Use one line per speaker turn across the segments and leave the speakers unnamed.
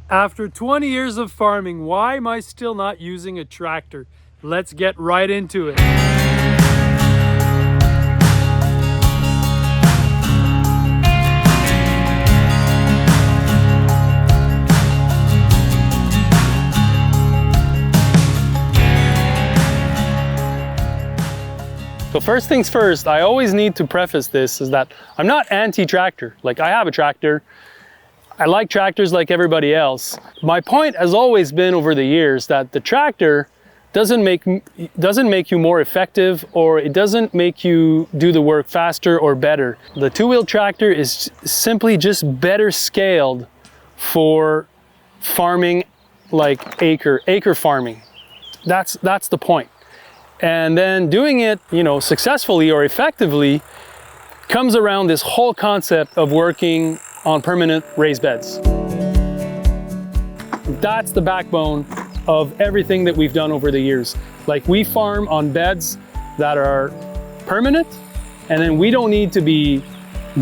After 20 years of farming, why am I still not using a tractor? Let's get right into it. So first things first, I always need to preface this is that I'm not anti-tractor. Like, I have a tractor. I like tractors like everybody else. My point has always been over the years that the tractor doesn't make you more effective, or it doesn't make you do the work faster or better. The two-wheel tractor is simply just better scaled for farming, like acre farming. That's the point. And then doing it, successfully or effectively comes around this whole concept of working on permanent raised beds. That's the backbone of everything that we've done over the years. Like, we farm on beds that are permanent, and then we don't need to be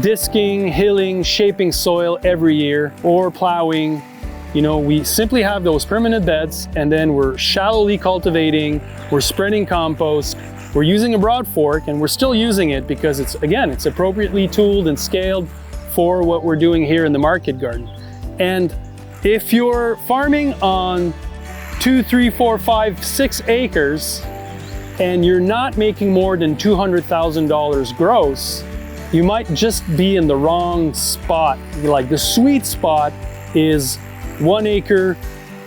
disking, hilling, shaping soil every year or plowing. We simply have those permanent beds, and then we're shallowly cultivating, we're spreading compost, we're using a broad fork, and we're still using it because it's appropriately tooled and scaled for what we're doing here in the market garden. And if you're farming on 2, 3, 4, 5, 6 acres and you're not making more than $200,000 gross, you might just be in the wrong spot. Like, the sweet spot is 1 acre,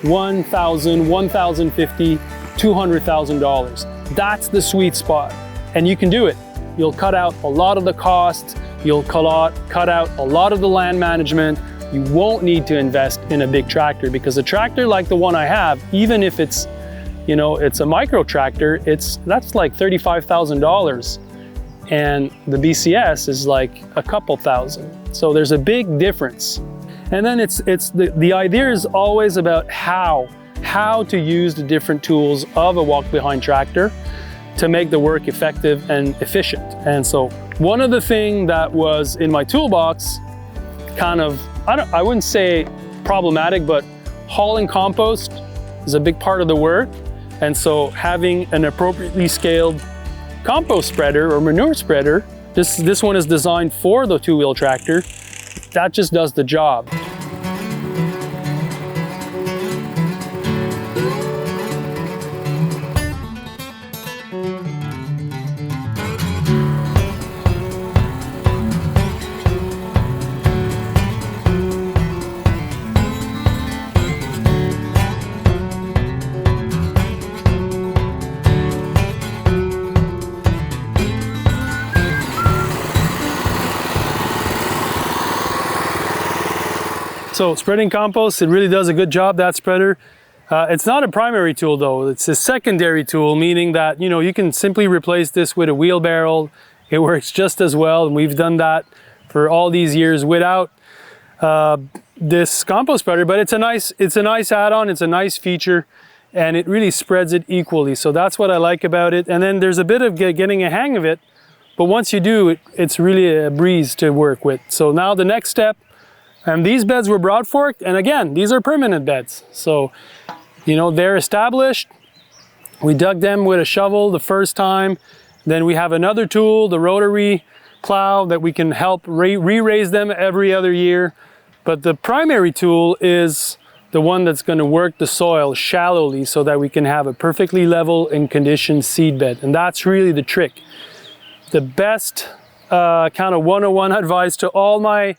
$1,000, $1,050, $200,000. That's the sweet spot, and you can do it. You'll cut out a lot of the costs. You'll cut out a lot of the land management. You won't need to invest in a big tractor, because a tractor like the one I have, even if it's, it's a micro tractor, that's like $35,000, and the BCS is like a couple thousand. So there's a big difference. And then the idea is always about how to use the different tools of a walk-behind tractor to make the work effective and efficient. And so one of the things that was in my toolbox, kind of, I wouldn't say problematic, but hauling compost is a big part of the work. And so having an appropriately scaled compost spreader or manure spreader, this one is designed for the two-wheel tractor, that just does the job. So spreading compost, it really does a good job, that spreader. It's not a primary tool though, it's a secondary tool, meaning that you can simply replace this with a wheelbarrow. It works just as well, and we've done that for all these years without this compost spreader, but it's a nice add-on, it's a nice feature, and it really spreads it equally. So that's what I like about it. And then there's a bit of getting a hang of it, but once you do, it's really a breeze to work with. So now the next step, and these beds were broad forked, and again, these are permanent beds. So, they're established. We dug them with a shovel the first time. Then we have another tool, the rotary plow, that we can help re-raise them every other year. But the primary tool is the one that's going to work the soil shallowly so that we can have a perfectly level and conditioned seed bed. And that's really the trick. The best kind of 101 advice to all my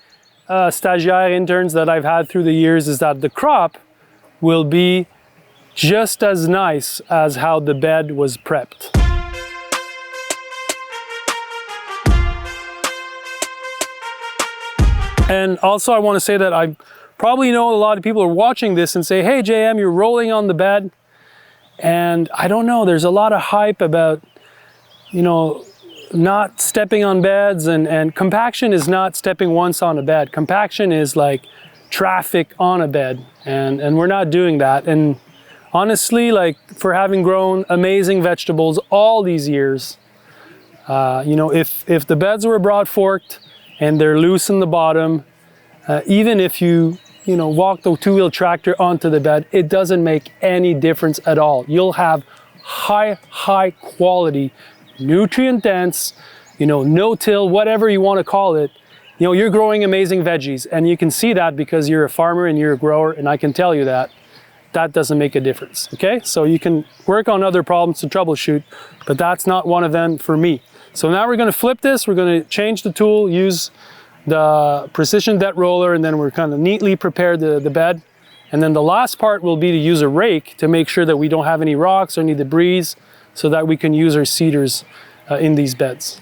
stagiaire interns that I've had through the years is that the crop will be just as nice as how the bed was prepped. And also I want to say that I probably know a lot of people are watching this and say, hey JM, you're rolling on the bed. And I don't know, there's a lot of hype about, not stepping on beds, and compaction is not stepping once on a bed. Compaction is like traffic on a bed, and we're not doing that. And honestly, like, for having grown amazing vegetables all these years, if the beds were broad forked and they're loose in the bottom, even if you you know, walk the two-wheel tractor onto the bed, it doesn't make any difference at all. You'll have high quality, nutrient dense, you know, no-till, whatever you want to call it. You know, you're growing amazing veggies, and you can see that because you're a farmer and you're a grower, and I can tell you that that doesn't make a difference, okay? So you can work on other problems to troubleshoot, but that's not one of them for me. So now we're going to flip this, we're going to change the tool, use the precision debt roller, and then we're kind of neatly prepare the bed. And then the last part will be to use a rake to make sure that we don't have any rocks or any debris, so that we can use our seeders in these beds.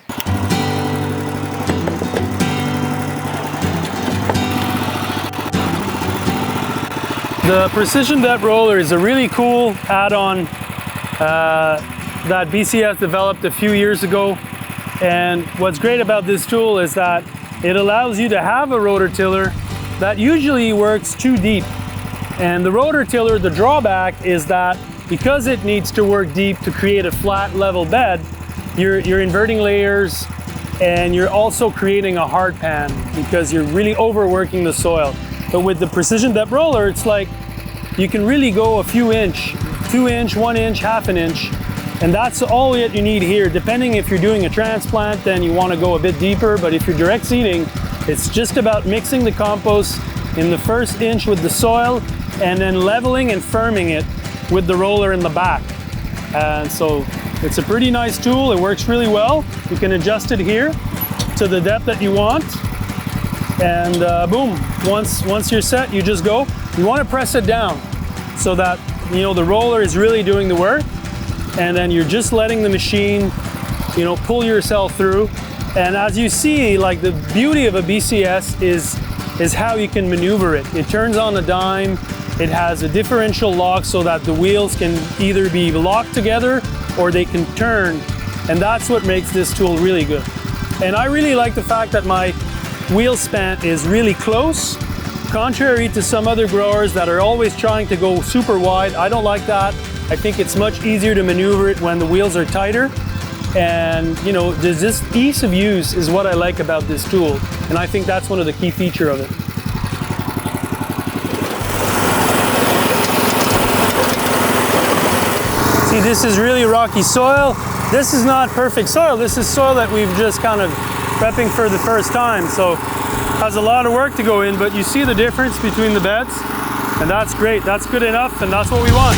The precision debt roller is a really cool add-on that BCS developed a few years ago. And what's great about this tool is that it allows you to have a rototiller that usually works too deep. And the rototiller, the drawback is that because it needs to work deep to create a flat level bed, you're inverting layers, and you're also creating a hard pan because you're really overworking the soil. But with the precision depth roller, it's like you can really go a few inch, 2 inch, 1 inch, half an inch, and that's all that you need here. Depending if you're doing a transplant, then you want to go a bit deeper, but if you're direct seeding, it's just about mixing the compost in the first inch with the soil and then leveling and firming it with the roller in the back. And so it's a pretty nice tool. It works really well. You can adjust it here to the depth that you want. And boom, once you're set, you just go. You want to press it down so that, you know, the roller is really doing the work, and then you're just letting the machine, you know, pull yourself through. And as you see, like, the beauty of a BCS is how you can maneuver it. It turns on a dime. It has a differential lock so that the wheels can either be locked together or they can turn, and that's what makes this tool really good. And I really like the fact that my wheel span is really close, contrary to some other growers that are always trying to go super wide. I don't like that. I think it's much easier to maneuver it when the wheels are tighter. And, you know, there's this ease of use is what I like about this tool, and I think that's one of the key features of it. See, this is really rocky soil. This is not perfect soil. This is soil that we've just kind of prepping for the first time, so has a lot of work to go in, but you see the difference between the beds, and that's great. That's good enough, and that's what we want.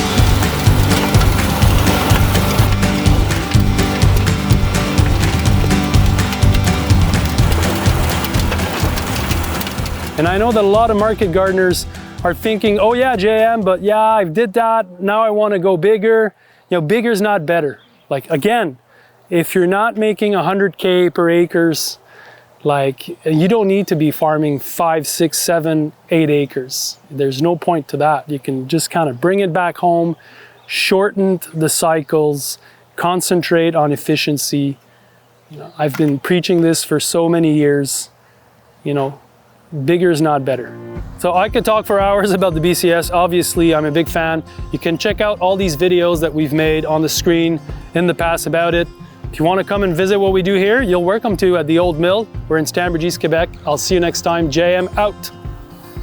And I know that a lot of market gardeners are thinking, oh yeah, JM, but yeah, I did that, now I want to go bigger. You know, bigger's not better. Like, again, if you're not making 100K per acres, like, you don't need to be farming 5, 6, 7, 8 acres. There's no point to that. You can just kind of bring it back home, shorten the cycles, concentrate on efficiency. You know, I've been preaching this for so many years. You know, bigger is not better. So I could talk for hours about the BCS. Obviously, I'm a big fan. You can check out all these videos that we've made on the screen in the past about it. If you want to come and visit what we do here, you're welcome to at the Old Mill. We're in Stanbridge, East Quebec. I'll see you next time. JM out.